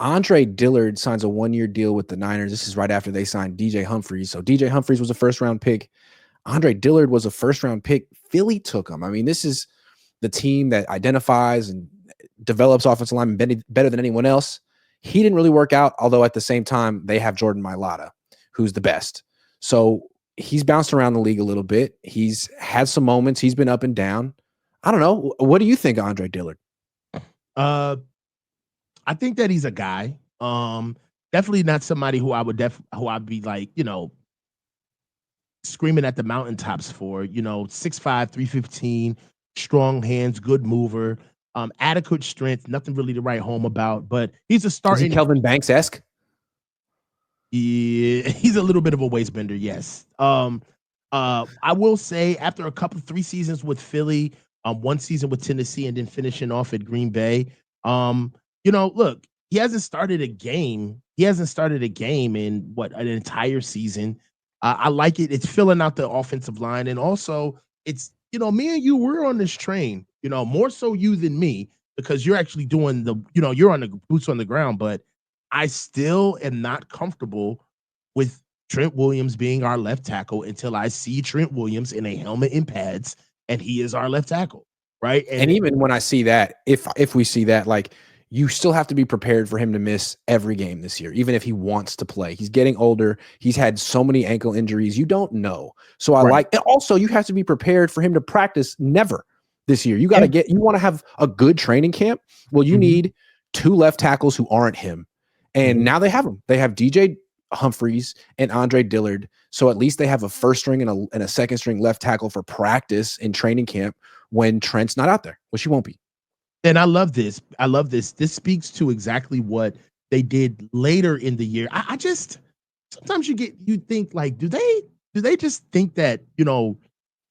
Andre Dillard signs a 1-year deal with the Niners. This is right after they signed DJ Humphries. So DJ Humphries was a first-round pick. Andre Dillard was a first-round pick. Philly took him. I mean, this is the team that identifies and develops offensive linemen better than anyone else. He didn't really work out, although at the same time, they have Jordan Mailata, who's the best. So he's bounced around the league a little bit. He's had some moments. He's been up and down. I don't know. What do you think of Andre Dillard? I think that he's a guy. Definitely not somebody who I'd be like, screaming at the mountaintops for. 6'5", 315, strong hands, good mover, adequate strength, nothing really to write home about. But he's a starting. Is he Kelvin Banks-esque? Yeah, he's a little bit of a waist bender, yes. I will say after 3 seasons with Philly, 1 season with Tennessee, and then finishing off at Green Bay, look, he hasn't started a game. He hasn't started a game in an entire season. I like it. It's filling out the offensive line. And also it's, me and you, we're on this train, more so you than me, because you're actually doing you're on the boots on the ground, but I still am not comfortable with Trent Williams being our left tackle until I see Trent Williams in a helmet and pads and he is our left tackle. Right. And even when I see that, if we see that, like, you still have to be prepared for him to miss every game this year, even if he wants to play. He's getting older. He's had so many ankle injuries. You don't know. So and also you have to be prepared for him to practice never this year. You got to you want to have a good training camp. Well, you need 2 left tackles who aren't him. And now they have them. They have DJ Humphries and Andre Dillard. So at least they have a first string and a second string left tackle for practice in training camp when Trent's not out there, which he won't be. And I love this. This speaks to exactly what they did later in the year. I just sometimes you think like, do they just think that,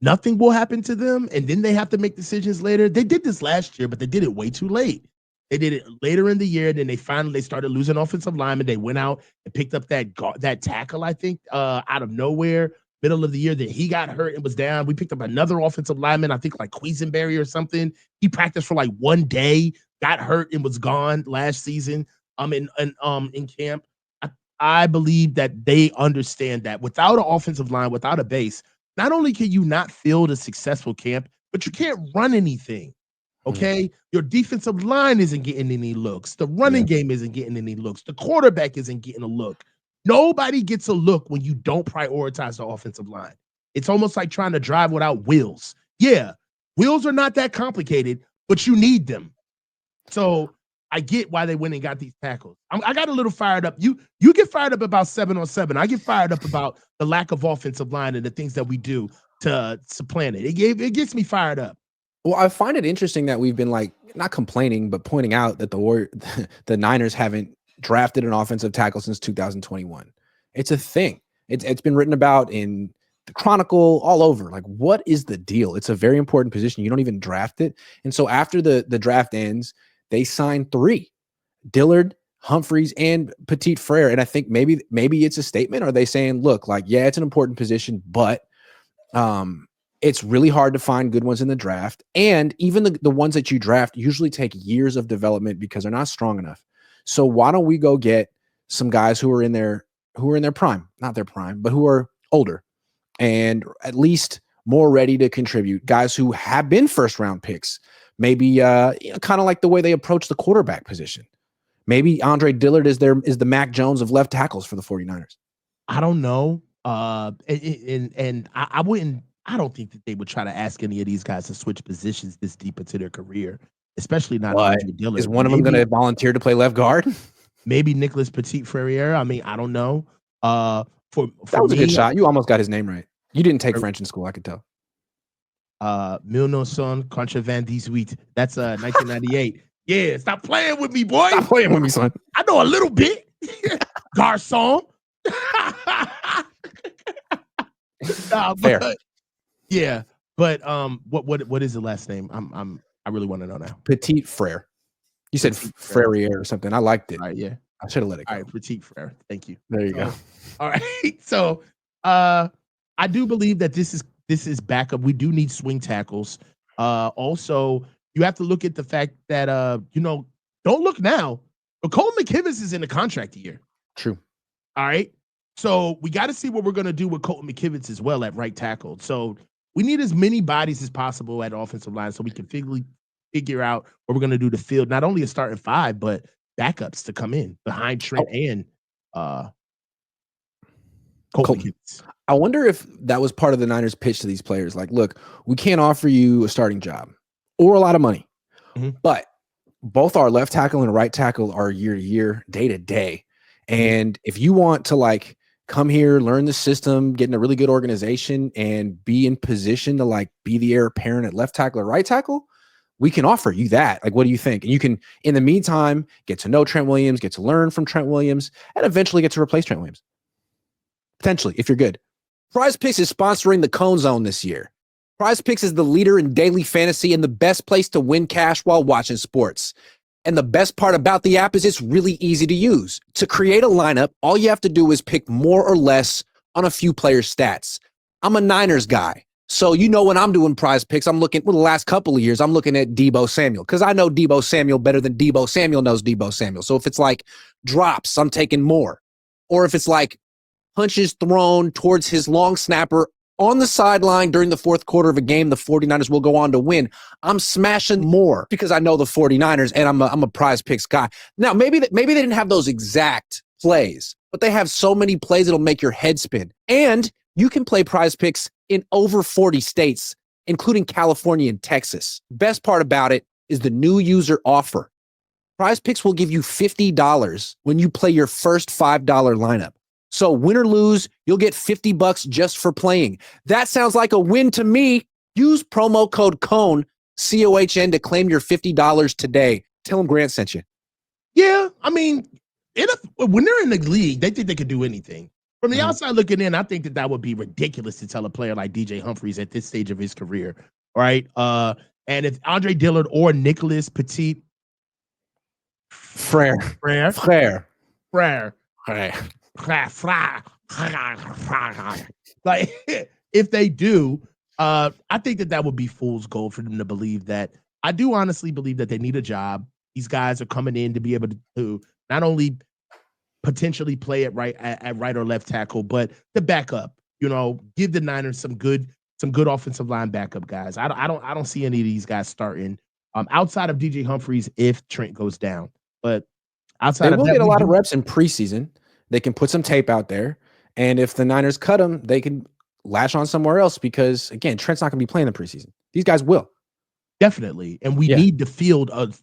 nothing will happen to them and then they have to make decisions later? They did this last year, but they did it way too late. They did it later in the year. Then they started losing offensive linemen. They went out and picked up that tackle, I think, out of nowhere, middle of the year, that he got hurt and was down. We picked up another offensive lineman, I think like Quisenberry or something. He practiced for like 1 day, got hurt and was gone last season. In camp. I believe that they understand that without an offensive line, without a base, not only can you not field a successful camp, but you can't run anything. Okay, your defensive line isn't getting any looks. The running game isn't getting any looks. The quarterback isn't getting a look. Nobody gets a look when you don't prioritize the offensive line. It's almost like trying to drive without wheels. Yeah, wheels are not that complicated, but you need them. So I get why they went and got these tackles. I got a little fired up. You get fired up about 7-on-7. I get fired up about the lack of offensive line and the things that we do to supplant it. It gets me fired up. Well, I find it interesting that we've been like not complaining, but pointing out that the Niners haven't drafted an offensive tackle since 2021. It's a thing. It's been written about in the Chronicle, all over. Like, what is the deal? It's a very important position. You don't even draft it. And so after the draft ends, they signed 3: Dillard, Humphries, and Petit Frere. And I think maybe it's a statement. Are they saying, look, like, yeah, it's an important position, but it's really hard to find good ones in the draft. And even the ones that you draft usually take years of development because they're not strong enough. So why don't we go get some guys who are in their prime, not their prime, but who are older and at least more ready to contribute, guys who have been first round picks, maybe kind of like the way they approach the quarterback position. Maybe Andre Dillard is the Mac Jones of left tackles for the 49ers. I don't know. And I wouldn't. I don't think that they would try to ask any of these guys to switch positions this deep into their career, especially not Andre Dillard. Is one of them going to volunteer to play left guard? Maybe Nicholas Petit Frere. I mean, I don't know. That was a good shot. You almost got his name right. You didn't take French in school, I could tell. 1998. That's 1998. Yeah, stop playing with me, boy. Stop playing with me, son. I know a little bit. Garçon. Fair. Yeah, but what is the last name? I really want to know now. Petit Frere. You said Frere or something. I liked it. All right, yeah. I should have let it go. All right, Petit Frere. Thank you. There you go. All right. So I do believe that this is backup. We do need swing tackles. Also, you have to look at the fact that don't look now, But Cole McKivitz is in a contract year. True. All right. So we got to see what we're going to do with Colton McKivitz as well at right tackle. So we need as many bodies as possible at offensive line so we can figure out what we're going to do to field not only a starting five, but backups to come in behind Trent and Colton McKivitz. I wonder if that was part of the Niners' pitch to these players. Like, look, we can't offer you a starting job or a lot of money, but both our left tackle and right tackle are year to year, day to day. And if you want to like come here, learn the system, get in a really good organization, and be in position to like be the heir apparent at left tackle or right tackle, we can offer you that. Like, what do you think? And you can, in the meantime, get to know Trent Williams, get to learn from Trent Williams, and eventually get to replace Trent Williams. Potentially, if you're good. Prize Picks is sponsoring the Cohn Zone this year. Prize Picks is the leader in daily fantasy and the best place to win cash while watching sports. And the best part about the app is it's really easy to use. To create a lineup, all you have to do is pick more or less on a few players' stats. I'm a Niners guy. So, you know, when I'm doing Prize Picks, I'm looking, well, the last couple of years, I'm looking at Deebo Samuel because I know Deebo Samuel better than Deebo Samuel knows Deebo Samuel. So if it's like drops, I'm taking more. Or if it's like punches thrown towards his long snapper on the sideline during the fourth quarter of a game, the 49ers will go on to win. I'm smashing more because I know the 49ers and I'm a Prize Picks guy. Now, maybe they didn't have those exact plays, but they have so many plays that'll make your head spin. And you can play Prize Picks in over 40 states, including California and Texas. Best part about it is the new user offer. Prize Picks will give you $50 when you play your first $5 lineup. So win or lose, you'll get $50 just for playing. That sounds like a win to me. Use promo code COHN, COHN, to claim your $50 today. Tell them Grant sent you. Yeah, I mean, when they're in the league, they think they can do anything. From the outside looking in, I think that would be ridiculous to tell a player like DJ Humphries at this stage of his career, right? And if Andre Dillard or Nicholas Petit Frere. Like, if they do, I think that would be fool's gold for them to believe that. I do honestly believe that they need a job. These guys are coming in to be able to not only potentially play at right or left tackle, but to back up. You know, give the Niners some good offensive line backup guys. I don't see any of these guys starting outside of DJ Humphries if Trent goes down. But outside they of will that, get a lot of reps in preseason. They can put some tape out there, and if the Niners cut them, they can lash on somewhere else because, again, Trent's not going to be playing the preseason. These guys will. Definitely, and we need the field of.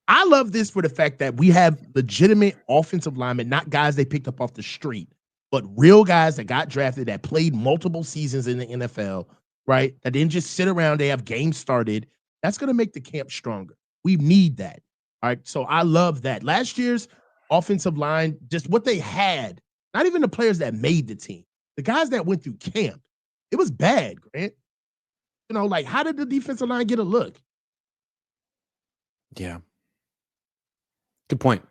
I love this for the fact that we have legitimate offensive linemen, not guys they picked up off the street, but real guys that got drafted, that played multiple seasons in the NFL, right? That didn't just sit around, they have games started. That's going to make the camp stronger. We need that. All right, so I love that. Last year's offensive line, just what they had, not even the players that made the team, the guys that went through camp, it was bad, Grant. You know, like, how did the defensive line get a look? Yeah. Good point.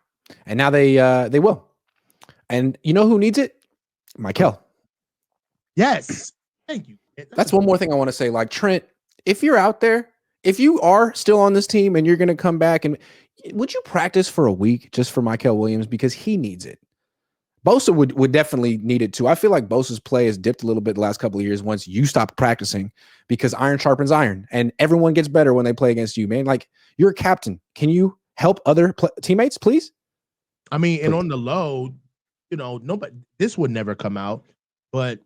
And now they will. And you know who needs it? Michael. Yes. Thank you. That's one more thing I want to say. Like, Trent, if you're out there, if you are still on this team and you're going to come back, and would you practice for a week just for Michael Williams? Because he needs it. Bosa would definitely need it too. I feel like Bosa's play has dipped a little bit the last couple of years once you stop practicing, because iron sharpens iron and everyone gets better when they play against you, man. Like, you're a captain. Can you help other teammates, please? I mean, and on the low, you know, nobody, this would never come out, but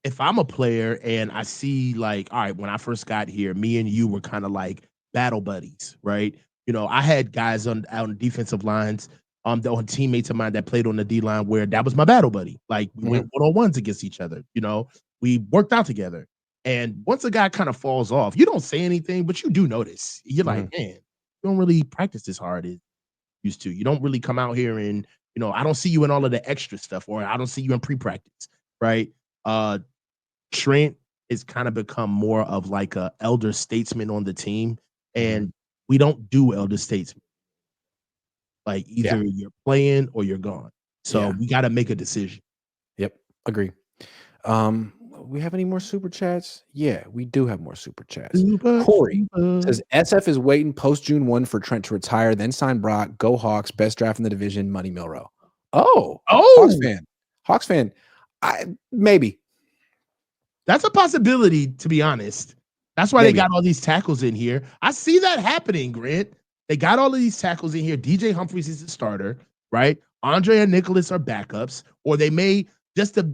if I'm a player and I see, like, all right, when I first got here, me and you were kind of like battle buddies, right? You know, I had guys on defensive lines, on teammates of mine that played on the D line where that was my battle buddy. Like, we went one-on-ones against each other. You know, we worked out together. And once a guy kind of falls off, you don't say anything, but you do notice. You're like, man, you don't really practice as hard as you used to. You don't really come out here and, you know, I don't see you in all of the extra stuff, or I don't see you in pre-practice, right? Trent has kind of become more of like a elder statesman on the team, and we don't do elder statesmen. Like, either you're playing or you're gone. So we got to make a decision. Yep, agree. We have any more super chats? Yeah, we do have more super chats. Super, Corey super. says SF is waiting post June 1 for Trent to retire, then sign Brock. Go Hawks, best draft in the division, Money Milrow. Oh, Hawks Oh, fan. Hawks fan. Maybe. that's a possibility, to be honest. That's why they Maybe. got all these tackles in here. I see that happening, Grant. They got all of these tackles in here. DJ Humphries is the starter, right? Andre and Nicholas are backups, or they may, just to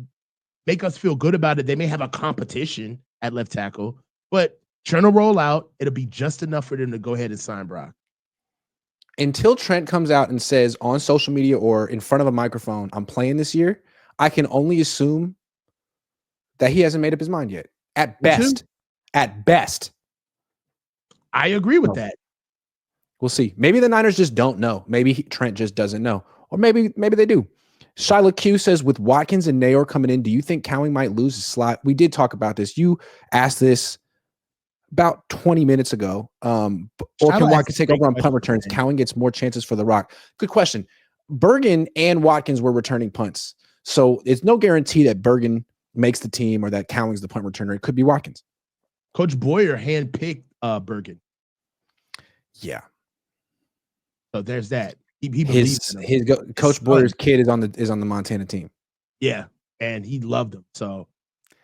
make us feel good about it, they may have a competition at left tackle. But Trent will roll out. It'll be just enough for them to go ahead and sign Brock. Until Trent comes out and says on social media or in front of a microphone, I'm playing this year, I can only assume that he hasn't made up his mind yet. At best. At best. I agree with that. We'll see. Maybe the Niners just don't know. Maybe Trent just doesn't know. Or maybe they do. Shiloh Q says, with Watkins and Nayor coming in, do you think Cowing might lose his slot? We did talk about this. You asked this about 20 minutes ago. Or can Watkins take over on punt returns? Cowing gets more chances for the Rock. Good question. Bergen and Watkins were returning punts. So it's no guarantee that Bergen makes the team or that Cowing's the punt returner. It could be Watkins. Coach Boyer handpicked Bergen. Yeah. So there's that. He believes in him. Coach Boyer's kid is on the Montana team. Yeah, and he loved him. So,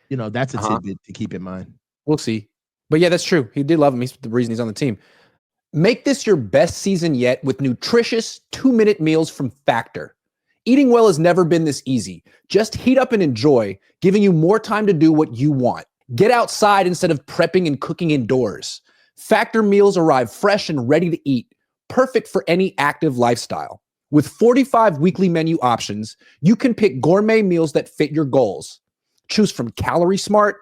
that's a tidbit to keep in mind. We'll see. But yeah, that's true. He did love him. He's the reason he's on the team. Make this your best season yet with nutritious 2-minute meals from Factor. Eating well has never been this easy. Just heat up and enjoy, giving you more time to do what you want. Get outside instead of prepping and cooking indoors. Factor meals arrive fresh and ready to eat. Perfect for any active lifestyle. With 45 weekly menu options, you can pick gourmet meals that fit your goals. Choose from Calorie Smart,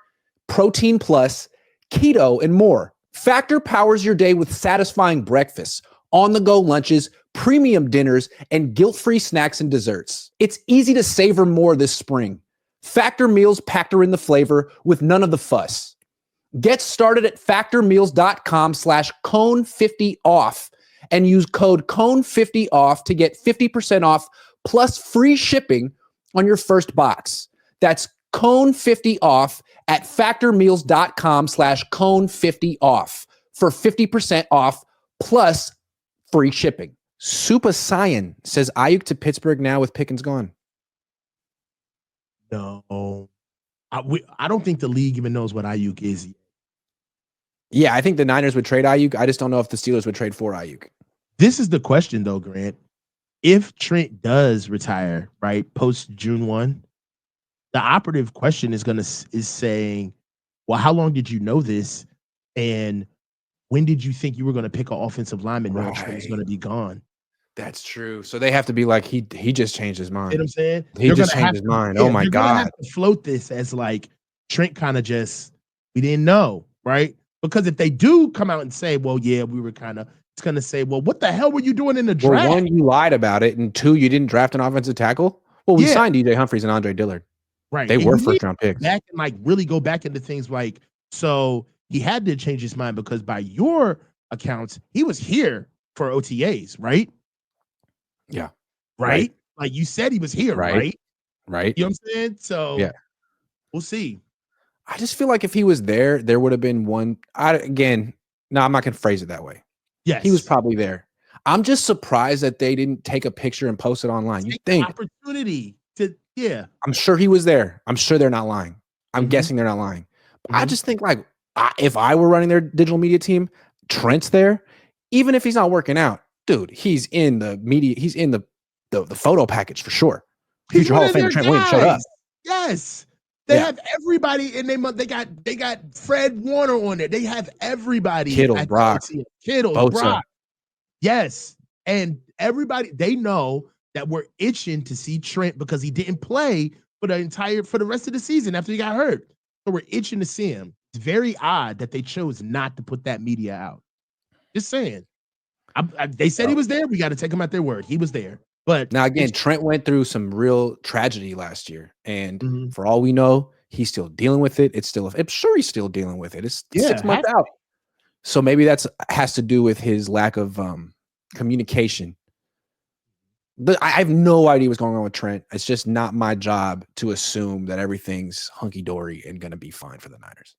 Protein Plus, Keto, and more. Factor powers your day with satisfying breakfasts, on-the-go lunches, premium dinners, and guilt-free snacks and desserts. It's easy to savor more this spring. Factor meals factor in the flavor with none of the fuss. Get started at factormeals.com/Cohn50off and use code Cohn50off to get 50% off plus free shipping on your first box. That's Cohn50off at factormeals.com/Cohn50off for 50% off plus free shipping. Supa Cyan says Ayuk to Pittsburgh now with Pickens gone. No, I don't think the league even knows what Ayuk is. Yeah, I think the Niners would trade Ayuk. I just don't know if the Steelers would trade for Ayuk. This is the question, though, Grant. If Trent does retire, right, post June 1, the operative question is saying, well, how long did you know this? And when did you think you were going to pick an offensive lineman knowing Trent was going to be gone? That's true. So they have to be like, he just changed his mind. You know what I'm saying? He just changed his mind. Yeah, oh my God. Have to float this as like Trent kind of we didn't know, right? Because if they do come out and say, well, yeah, we were it's going to say, well, what the hell were you doing in the draft? Well, one, you lied about it. And two, you didn't draft an offensive tackle. Well, we signed DJ Humphries and Andre Dillard. Right. They were first round picks. Back and really go back into things like, so he had to change his mind because by your accounts, he was here for OTAs, right? Yeah. Right? Like you said he was here, right? Right. You know what I'm saying? So yeah, we'll see. I just feel like if he was there would have been one. I'm not going to phrase it that way. Yes. He was probably there. I'm just surprised that they didn't take a picture and post it online. You think opportunity to, yeah. I'm sure he was there. I'm sure they're not lying. I'm guessing they're not lying. I just think if I were running their digital media team, Trent's there, even if he's not working out, dude, he's in the media. He's in the photo package for sure. Future Hall of Famer Trent Williams showed up. Yes. They have everybody in their month. They got Fred Warner on there. They have everybody. Kittle, Brock, Brock. Yes. And everybody, they know that we're itching to see Trent because he didn't play for the rest of the season after he got hurt. So we're itching to see him. It's very odd that they chose not to put that media out. Just saying. They said he was there. We got to take him at their word. He was there. But now again, Trent went through some real tragedy last year, and for all we know, he's still dealing with it. I'm sure he's still dealing with it. It's 6 months out, so maybe has to do with his lack of communication I have no idea what's going on with Trent. It's just not my job to assume that everything's hunky dory and going to be fine for the Niners.